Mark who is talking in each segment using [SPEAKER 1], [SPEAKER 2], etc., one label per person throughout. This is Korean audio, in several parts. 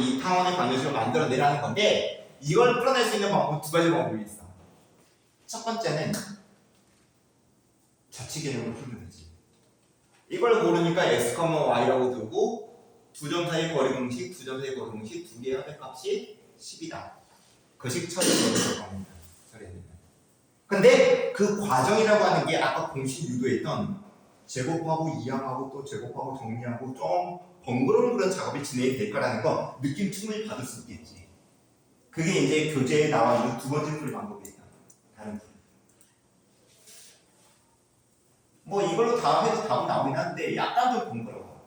[SPEAKER 1] 이 타원의 방정식을 만들어내라는 건데 이걸 풀어낼 수 있는 방법은 두 가지 방법이 있어. 첫 번째는 자치 개념을 풀면 되지. 이걸 모르니까 x, y라고 두고 두 점 사이 거리 공식, 두 점 사이 거리 공식 두 개의 합의값이 10이다. 그식 처리를 겁니다. 처리해내면. 근데 그 과정이라고 하는 게 아까 공식 유도했던 제곱하고 이항하고 또 제곱하고 정리하고 좀 번거로운 그런 작업이 진행이 될 거라는 거 느낌 충분히 받을 수 있겠지. 그게 이제 교재에 나와 있는 두 번째 풀 방법이에요. 다른 풀. 뭐 이걸로 다 해도 답은 나오긴 하는데 약간 좀 번거로워.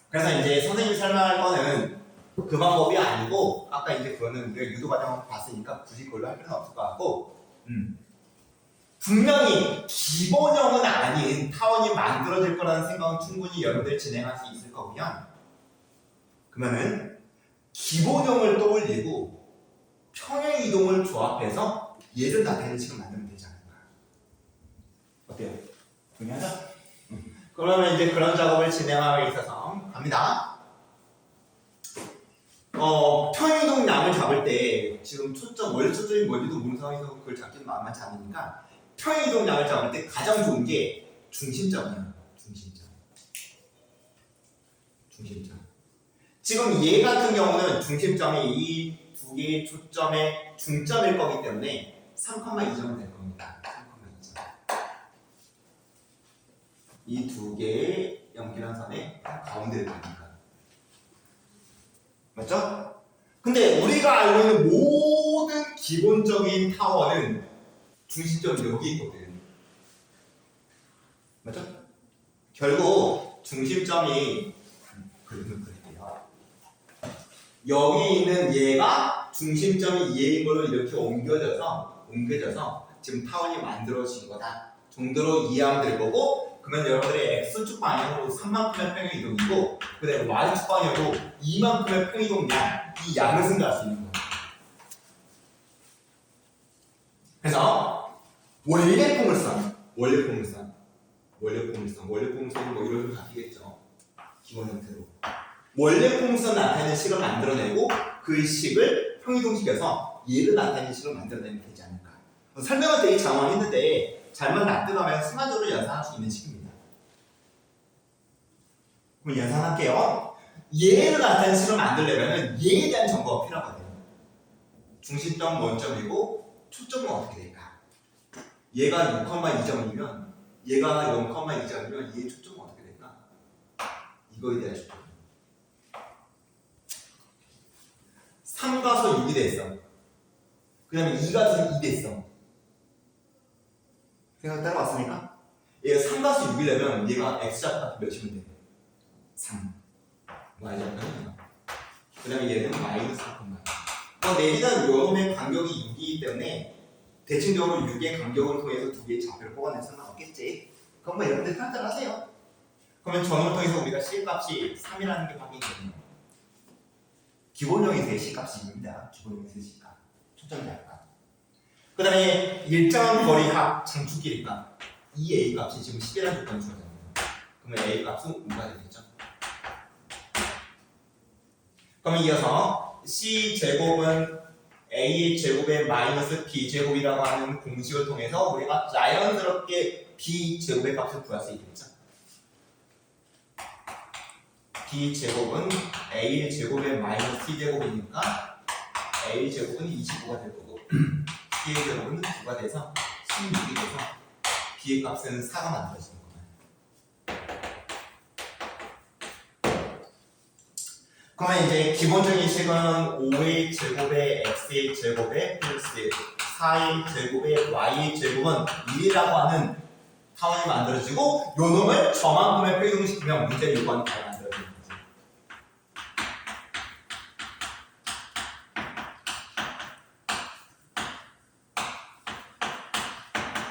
[SPEAKER 1] 그래서 이제 선생님이 설명할 거는 그 방법이 아니고 아까 이제 그거는 우리가 유도 과정을 봤으니까 굳이 그걸로 할 필요는 없을 것 같고 분명히 기본형은 아닌 타원이 만들어질 거라는 생각은 충분히 여러분들 진행할 수 있을 거고요. 그러면은 기본형을 떠올리고 평행 이동을 조합해서 얘를 나타내는 식을 만들면 되지 않을까. 어때요? 동의하죠? 그러면 이제 그런 작업을 진행하기 있어서 갑니다. 평행이동 양을 잡을 때 지금 원래 초점이 뭔지도 모르는 상황에서 그걸 잡기는 만만치 않으니까 평행이동 양을 잡을 때 가장 좋은 게 중심점이야. 중심점. 지금 얘 같은 경우는 중심점이 이 두 개의 초점의 중점일 거기 때문에 3,2점은 될 겁니다. 3,2점. 이 두 개의 연결한 선의 가운데를 보니까. 맞죠? 근데 우리가 알고 있는 모든 기본적인 타워는 중심점이 여기 있거든. 맞죠? 결국 중심점이 그림을 그릴게요. 여기 있는 얘가 중심점이 얘인 걸로 이렇게 옮겨져서 지금 타원이 만들어진 거다 정도로 이해하면 될 거고, 그러면 여러분들의 x축 방향으로 3만큼의 평행이동이고 그 다음에 y축 방향으로 2만큼의 평행이동량, 이 양을 생각할 수 있는 거예요. 그래서 원래포물선 뭐 이런 거 바뀌겠죠. 기본 형태로 원래포물선 나타내는 식을 만들어내고 그 식을 평이동시켜서 얘를 나타내는 식을 만들어내면 되지 않을까. 설명은 되게 장황했는데 잘만 납득하면 순간적으로 연산할 수 있는 식입니다. 그럼 연산할게요. 얘를 나타내는 식을 만들려면 얘에 대한 정보가 필요하거든요. 중심점 원점이고 초점은 어떻게 될까? 얘가 6,2점이면 얘가 0,2점이면 얘의 초점은 어떻게 될까? 이거에 대한 초점. 3가서 6이 됐어. 그 다음에 2가서 2 됐어. 생각 따라왔습니까? 얘가 3가서 6이려면 얘가 x좌표가 몇이면 돼? 3. y좌표는 그 다음에 얘는 마이너스 3,. 내리는 요놈의 간격이 6이기 때문에 대칭적으로 6의 간격을 통해서 두 개의 좌표를 뽑아낼 수는 없겠지. 그럼 뭐 여러분들 판단하세요. 그러면 전원을 통해서 우리가 C값이 3이라는 게 확인되네요. 기본형이 제 C값이 2입니다. 기본형이 제 C값. 초점 대합값. 그 다음에 일정한 거리 합 장축 길이값. 이 A 값이 지금 10이라는 조건이 주어졌네요. 그러면 A 값은 5가 되겠죠. 그러면 이어서 C제곱은 A의 제곱에 마이너스 B제곱이라고 하는 공식을 통해서 우리가 자연스럽게 B제곱의 값을 구할 수 있겠죠. B제곱은 A의 제곱에 마이너스 C제곱이니까 A의 제곱은 25가 될 거고 B의 제곱은 9가 돼서 16이 돼서 B의 값은 4가 만들어지는 거예요. 그러면 이제 기본적인 식은 5의 제곱에 x의 제곱에 플러스 4의 제곱에 y의 제곱은 1이라고 하는 타원이 만들어지고 요 놈을 저만큼의 평이동시키면 문제 요구하는 타원이 만들어지는 거지.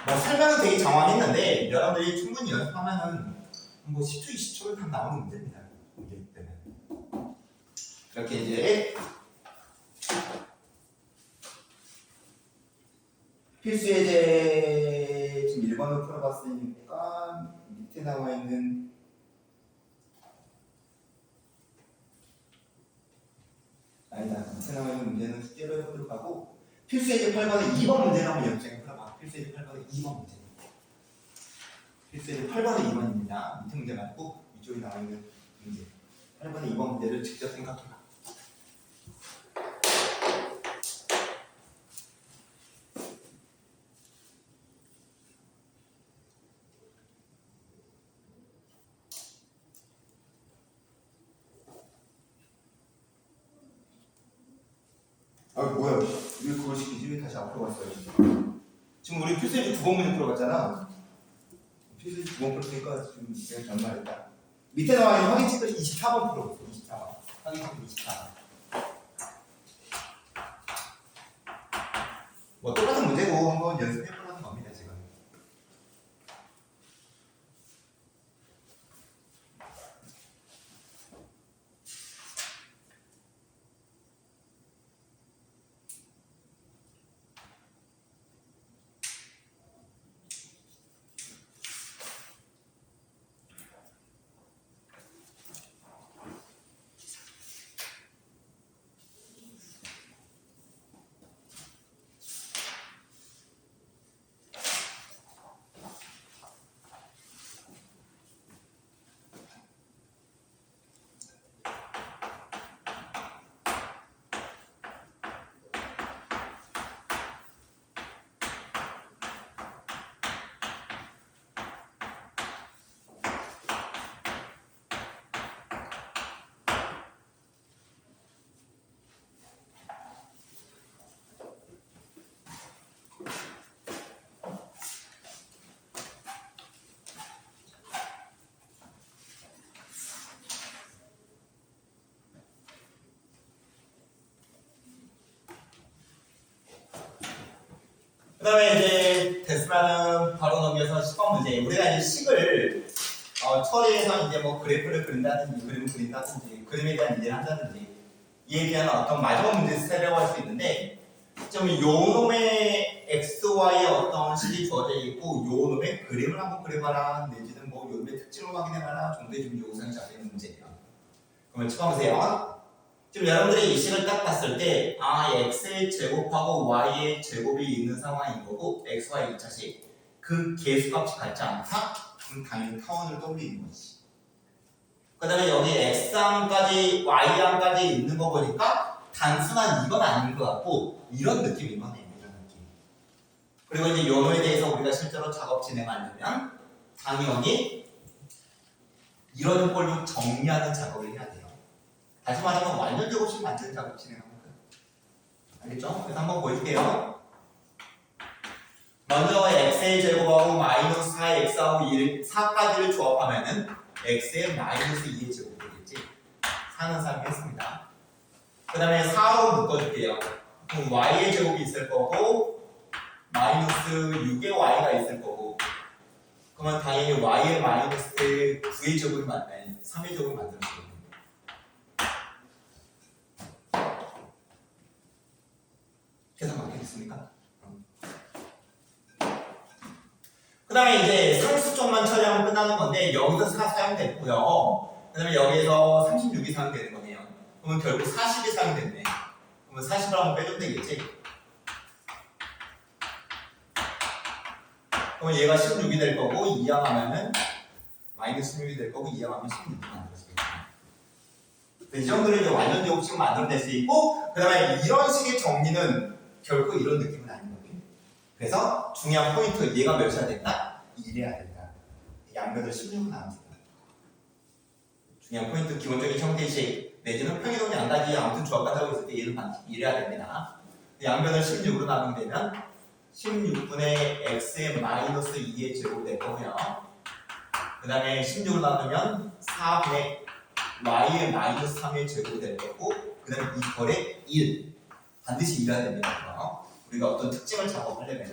[SPEAKER 1] 뭐 설명은 되게 장황했는데 여러분들이 충분히 연습하면은 뭐 10초, 20초를 다 나오는 문제입니다. 문제이기 때문에. 이렇게 이제 필수 예제 지금 1번을 풀어봤으니까 밑에 나와 있는 밑에 나와 있는 문제는 숙제로 해보도록 하고 필수예제 8번에 2번 문제를 한번 연습해 풀어봐. 필수예제 8번에 2번 문제. 필수예제 8번에 2번입니다. 밑에 문제 말고 이쪽에 나와 있는 문제. 8번에 2번 문제를 직접 생각해봐. 아 뭐야? 왜 그걸 시키지? 왜 다시 앞으로 갔어요? 지금 우리 필수예제 2번 문제 풀어봤잖아. 필수예제 2번 풀었으니까 지금 내가 전말했다. 밑에 나와 있는 확인 체크 24번 풀어봤어. 24번. 확인 체크 24번. 뭐 똑같은 문제고 한번 연습해보라는 겁니다 지금. 그 다음에 이제 됐으면은 바로 넘겨서 10번 문제. 우리가 이제 식을 처리해서 이제 뭐 그래프를 그린다든지 그림을 그린다든지 그림에 대한 이해를 한다든지 이에 대한 어떤 마지막 문제 스타일이라고 할 수 있는데 좀 요놈의 XY의 어떤 식이 주어져 있고 요놈의 그림을 한번 그려봐라 내지는 뭐 요놈의 특징을 확인해봐라 정도의 좀 요구사항이 잡혀있는 문제예요. 그러면 쳐보세요. 지금 여러분들이 이 식을 딱 봤을 때 x의 제곱하고 y의 제곱이 있는 상황인 거고 xy 2차식 그 개수값이 같지 않다? 그럼 당연히 타원을 떠올리는 거지. 그 다음에 여기 x항까지 y항까지 있는 거 보니까 단순한 이건 아닌 것 같고 이런 느낌인 거네. 이런 느낌. 그리고 이제 요노에 대해서 우리가 실제로 작업 진행하려면 당연히 이런 걸로 정리하는 작업을 해야 돼요. 다시 말하면 완전 제곱식 만드는 작업 진행하는 거예요. 알겠죠? 그래서 한번 보여줄게요. 먼저 x의 제곱하고 마이너스 4x하고 4까지를 조합하면은 x의 마이너스 2의 제곱이 되겠지. 4는 3이 했습니다. 그 다음에 4로 묶어줄게요. 그럼 y의 제곱이 있을 거고 마이너스 6의 y가 있을 거고 그러면 당연히 y의 마이너스 9의 제곱을 만나요. 3의 제곱을 만드는 거예요. 계산 맞겠습니까? 그 다음에 이제 상수 쪽만 처리하면 끝나는 건데 여기서 4 사용됐고요. 그 다음에 여기에서 36이 사용되는 거네요. 그러면 결국 40이 사용됐네. 그러면 40을 한번 빼주면 되겠지? 그러면 얘가 16이 될 거고 2항하면은 마이너스 16이 될 거고 2항하면 16이 만들 수 있겠다. 이 정도로 이제 완전 제곱식 만들어낼 수 있고 그 다음에 이런 식의 정리는 결코 이런 느낌은 아닌 거예요. 그래서 중요한 포인트 얘가 몇이야 된다? 1이어야 된다. 양변을 16은 안 된다. 중요한 포인트 기본적인 형태식 내지는 평이동이 안 가지 아무튼 조합한다고 했을 때 얘는 반드시 1이어야 됩니다. 양변을 16으로 나누게 되면 16분의 x의 마이너스 2의 제곱이 될 거고요. 그 다음에 16으로 나누면 4분의 y의 마이너스 3의 제곱이 될 거고 그 다음에 이 꼴의 1 반드시 1이어야 됩니다. 우리가 어떤 특징을 작업하려면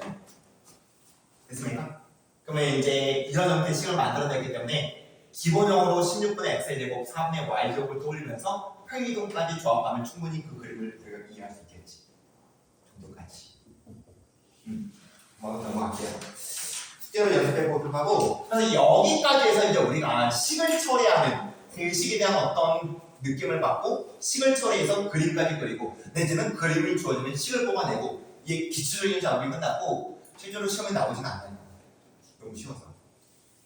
[SPEAKER 1] 됐습니까? 그러면 이제 이런 형태의 식을 만들어냈기 때문에 기본형으로 16분의 x의 제곱 4분의 y 제곱을 떠올리면서 평이동까지 조합하면 충분히 그 그림을 우리가 이해할 수 있겠지. 정도까지. 넘어갈게요. 숙제로 연습해 보도록 하고 그래서 여기까지 해서 이제 우리가 식을 처리하는 그 식에 대한 어떤 느낌을 받고 식을 처리해서 그림까지 그리고 내지는 그림이 주어지면 식을 뽑아내고 이게 기초적인 작업이 끝났고 실제로 시험에 나오진 않아요. 너무 쉬워서.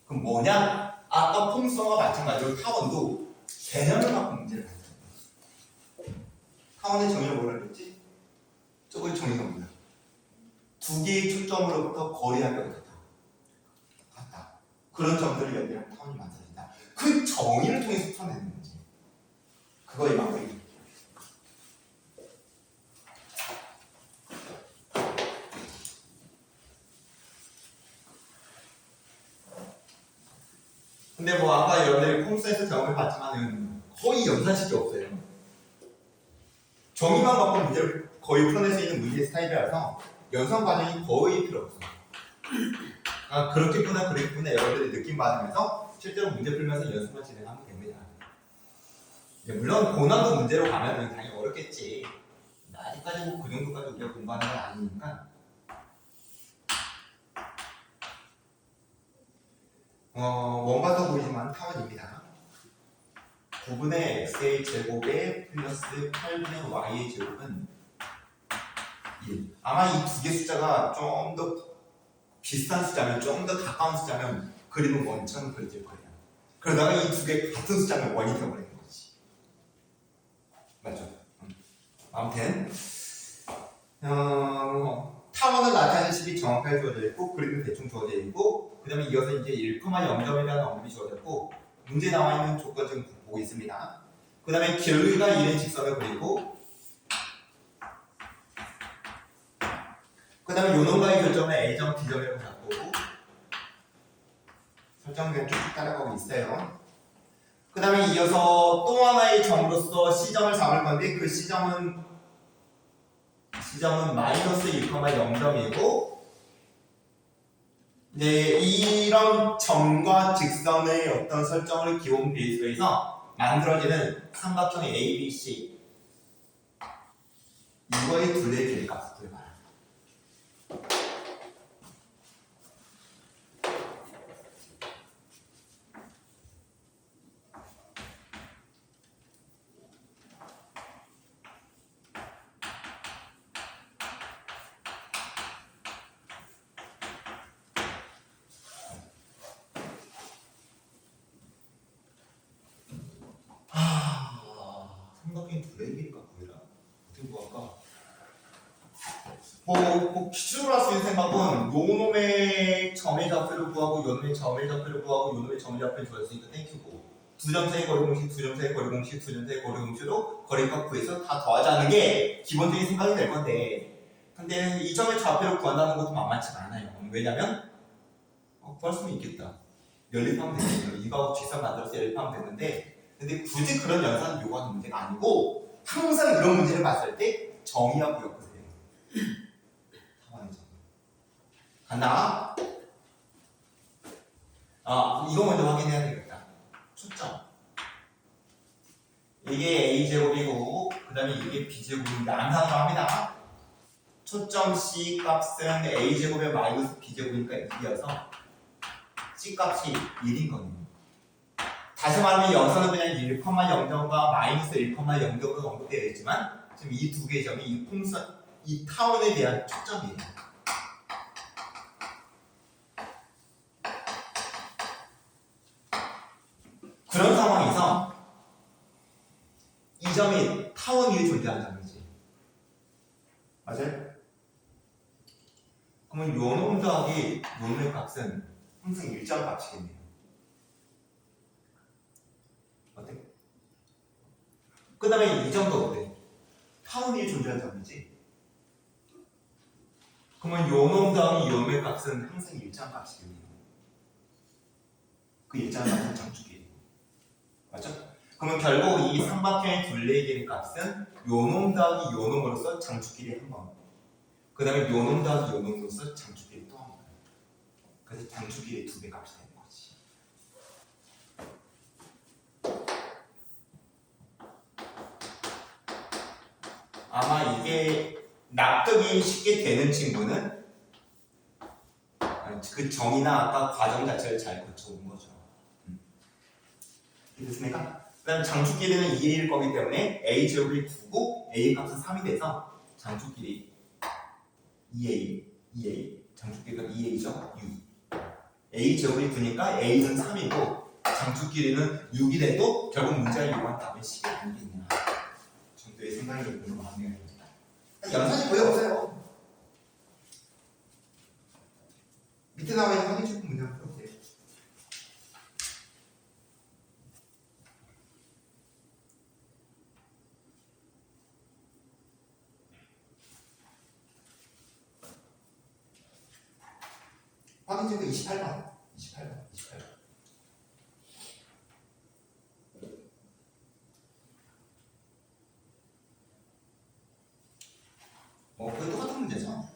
[SPEAKER 1] 그럼 뭐냐? 아까 폼수와 마찬가지로 타원도 개념을 갖고 문제를 봤어요. 타원의 정의를 뭐라 그랬지? 저걸 정의가 뭐야? 두 개의 초점으로부터 거리하기가 같다. 그런 점들을 연결한 타원이 만들어진다. 그 정의를 통해서 풀어내는 거지. 그거의 막대기. 근데 뭐 아까 여러분들이 폼수에서 경험을 봤지만은 거의 연산식이 없어요. 정의만 갖고 문제를 거의 풀어낼 수 있는 문제 스타일이라서 연산 과정이 거의 필요 없어. 아 그렇겠구나 그랬구나 여러분들이 느낌 받으면서 실제로 문제 풀면서 연습만 진행하면 됩니다. 물론 고난도 문제로 가면은 당연히 어렵겠지. 아직까지 뭐 그 정도까지 우리가 공부하는 건 아니니까. 원가도 보이지만 타원입니다. 9분의 x의 제곱에 플러스 8분의 y의 제곱은 1. 아마 이 두 개 숫자가 좀 더 비슷한 숫자면, 좀 더 가까운 숫자면 그림은 원처럼 그려질 거예요. 그러다가 이 두 개 같은 숫자면 원이 되어버리는 거지. 맞죠? 아무튼 타원을 나타내는 식이 정확하게 주어져 있고 그림은 대충 주어져 있고 그 다음에 이어서 이제 1,0점이라는 언급이 주어졌고 문제 나와 있는 조건 지금 보고 있습니다. 그 다음에 길이가 1의 직선을 그리고 그 다음에 요놈과의 교점을 A점, B점이라고 잡고 설정된 쭉쭉 따라가고 있어요. 그 다음에 이어서 또 하나의 점으로서 C점을 잡을 건데 그 C점은 마이너스 1,0점이고 네, 이런 점과 직선의 어떤 설정을 기본 베이스로 해서 만들어지는 삼각형 ABC 이거의 둘레의 길이값을 말합니다. 삼각형의 둘레의 길이값 뭐라? 어떻게 구할까? 기준으로 할 수 있는 생각은 요놈의 점의 좌표를 구하고 요놈의 점의 좌표를 구하고 요놈의 점의 좌표를 구했으니까 땡큐고 두 점 사이 거리 공식, 두 점 사이 거리 공식, 두 점 사이 거리 공식으로 거리값 구해서 다 더하자는 게 기본적인 생각이 될 건데 근데 이 점의 좌표를 구한다는 것도 만만치가 않아요. 왜냐면 구할 수는 있겠다. 연립하면 되겠죠. 이거 직선 만들어서 연립하면 되는데 근데 굳이 그런 연산을 요구하는 문제가 아니고 항상 이런 문제를 봤을 때 정의하고 엮으세요. 간다. 이거 먼저 확인해야 되겠다. 초점. 이게 A제곱이고 그 다음에 이게 B제곱인데 암산으로 합니다. 초점 C 값은 A제곱의 마이너스 B제곱이니까 2여서 C 값이 1인 거예요. 다시 말하면 여기서는 그냥 1,0점과 마이너스 1,0점으로 언급되어 있지만 지금 이 두 개의 점이 이 타원에 대한 초점이에요. 그런 상황에서 이 점이 타원 위에 존재하는 점이지. 맞아요? 그러면 요놈 더하기 요놈의 값은 항상 일정 값이겠네요. 어때? 그 다음에 이 점도 어때? 타원 위에 존재하는 점이지. 그러면 요놈 더하기 요놈의 값은 항상 일정 값이겠네요. 그 일정 값은 장축이에요. 맞죠? 그러면 결국 이 삼각형의 둘레의 길이 값은 요놈 더하기 요놈으로서 장축길이 한 번. 그 다음에 요놈 더하기 요놈으로서 장축길이 또 한 번. 그래서 장축길이 두 배 값이 되는 거지. 아마 이게 납득이 쉽게 되는 친구는 그 정의나 아까 과정 자체를 잘 거쳐온 거죠. 됐습니까? 그 다음에 장축 길이는 2a일 거기 때문에 a 제곱이 9고 a 값은 3이 돼서 장축 길이 2a 장축 길이가 2a죠. 6 a 제곱이 9니까 a는 3이고 장축 길이는 6이 돼도 결국 문제가 요구한 답은 10이 아니겠냐 정도의 생각이 궁금하네요. 연산이 거의 없어요. 밑에 나와 있는 확인축 문제가 풀어도 돼요. 확인축은 28번. 거의 똑같은 문제죠.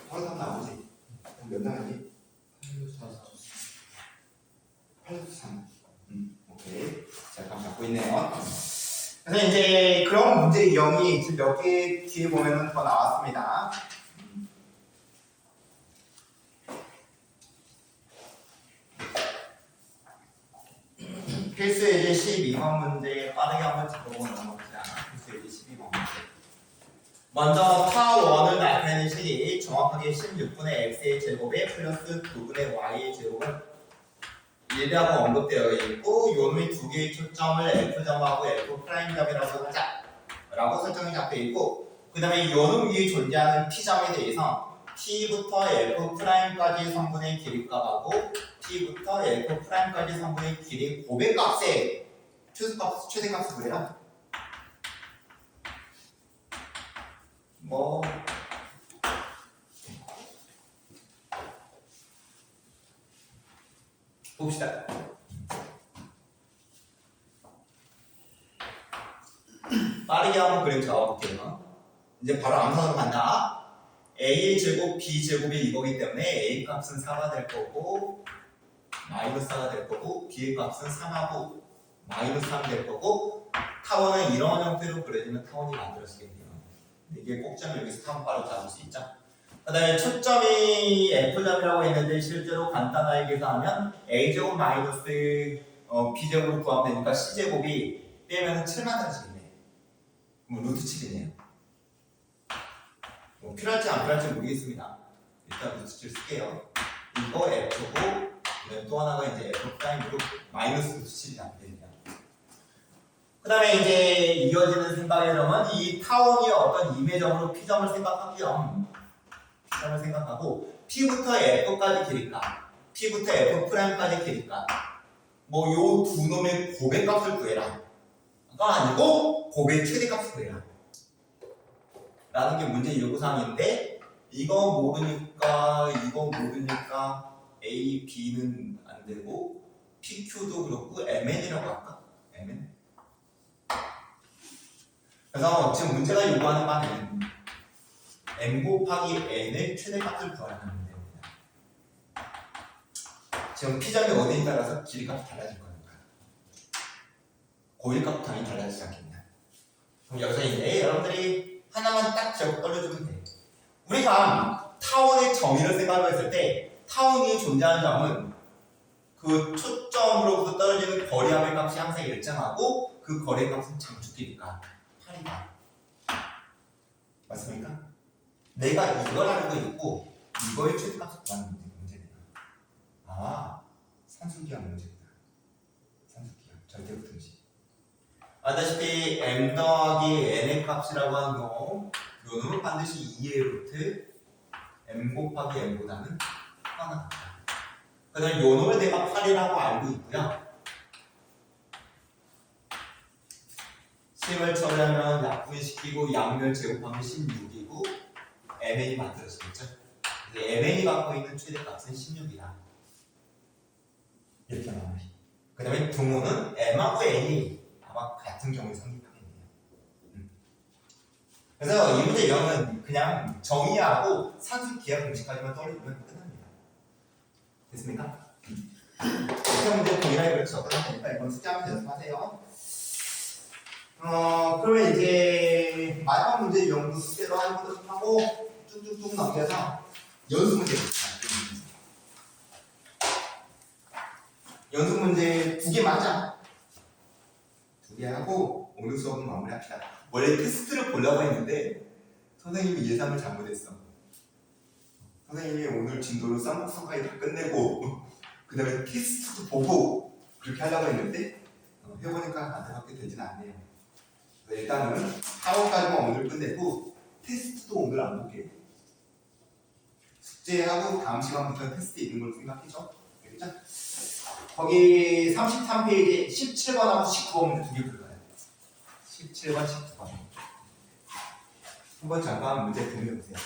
[SPEAKER 1] 거의 다 나오지. 몇 나가니? 8, 3. 오케이. 자, 감 잡고 있네요. 그래서 이제 그런 문제 유형이 지금 몇 개 뒤에 보면은 더 나왔습니다. 필수 예제 12번 문제 빠르게 한번 짚어보고 넘어갑니다. 필수 예제 12번 문제. 먼저 타1을 나타내는 식이 정확하게 16분의 x의 제곱에 플러스 9분의 y의 제곱은 1이라고 언급되어 있고 요놈의 두 개의 초점을 F점하고 F'점이라고 하자 라고 설정이 잡혀 있고 그 다음에 요놈 위에 존재하는 P점에 대해서 P부터 F'까지 성분의 길이값하고 P부터 F'까지 성분의 길이 고백값의 최대값을 구해라. 봅시다. 빠르게 한번 그림 잡아볼게요. 이제 바로 암산으로 간다. a 제곱 b 제곱이 이거기 때문에 a 값은 4가 될 거고 마이너스 4가 될 거고 b의 값은 3하고 마이너스 3이 될 거고 타원은 이런 형태로 그려지면 타원이 만들어지겠네요. 이게 꼭지는 여기서 타원 바로 잡을 수 있죠. 그 다음에 초점이 F점이라고 했는데 실제로 간단하게 계산하면 A제곱 마이너스 B제곱을 구하면 되니까 C제곱이 빼면 7만 원씩이네. 그럼 루트 7이네요. 필요할지 안 필요할지 모르겠습니다. 일단 루트 7 쓸게요. 이거 F고 또 하나가 이제 F'으로 마이너스 루트 7이 나게 됩니다. 그 다음에 이제 이어지는 생각의 점은 이 타원이 어떤 임의점으로 P점을 생각하고 P부터 F까지 길이값, P부터 F'까지 길이값 뭐 요 두 놈의 고백값을 구해라 가 아니고 고백 최대값을 구해라 라는 게 문제 요구사항인데 이거 모르니까 A, B는 안 되고 PQ도 그렇고 MN이라고 할까? MN? 그래서 지금 문제가 요구하는 바는 m 곱하기 n의 최대값을 구하라는 문제입니다. 지금 P점이 어디에 따라서 길이값이 달라질 거니까 고일값도 당연히 달라지지 않겠냐. 그럼 여기서 이제 여러분들이 하나만 딱 적어 떨려주면 돼. 우리가 타원의 정의를 생각을 했을 때 타원이 존재하는 점은 그 초점으로부터 떨어지는 거리함의 값이 항상 일정하고 그 거리의 값은 장축 길이가 8이다. 맞습니까? 내가 이걸 알고 있고 이거의 최대값을 구하는 문제네요. 아, 산술기한 문제입니다. 산술기한 절대로 등식. 아다시피 m 더하기 n의 값이라고 하는 요놈은 반드시 2의 루트 m 곱하기 n보다는 하나 같다. 그 다음에 요놈을 내가 8이라고 알고 있고요. 식을 처리하면 약분시키고 양면 제곱하면 16이고 mn이 만들어지겠죠. mn이 갖고 있는 최대값은 16이다. 이렇게 나와요. 그 다음에 등호는 m하고 n이 아마 같은 경우에 성립하겠네요. 그래서 이 문제 0은 그냥 정의하고 산수 기하 공식까지만 떠올리면 끝납니다. 됐습니까? 시험 문제 동일하게 그렇게 접근하면 되니까 이건 숙제하면서 연습하세요. 그러면 이제 마지막 문제 연구 숙제로 해보도록 하고 쭉쭉쭉 넘겨서 연습 문제 연습 문제 2개 맞아? 2개 하고 오늘 수업은 마무리합시다. 원래 테스트를 보려고 했는데 선생님이 예상을 잘못했어. 선생님이 오늘 진도를 쌍곡성까지 다 끝내고 그 다음에 테스트도 보고 그렇게 하려고 했는데 해보니까 안타깝게 되진 않네요. 일단은 학원까지만 오늘 끝내고 테스트도 오늘 안 볼게요. 숙제하고 다음 시간부터 테스트 있는 걸 생각해줘. 알겠죠? 거기 33페이지 17번하고 19번 문제 2개 풀어요. 17번, 19번. 한번 잠깐 문제 보내보세요.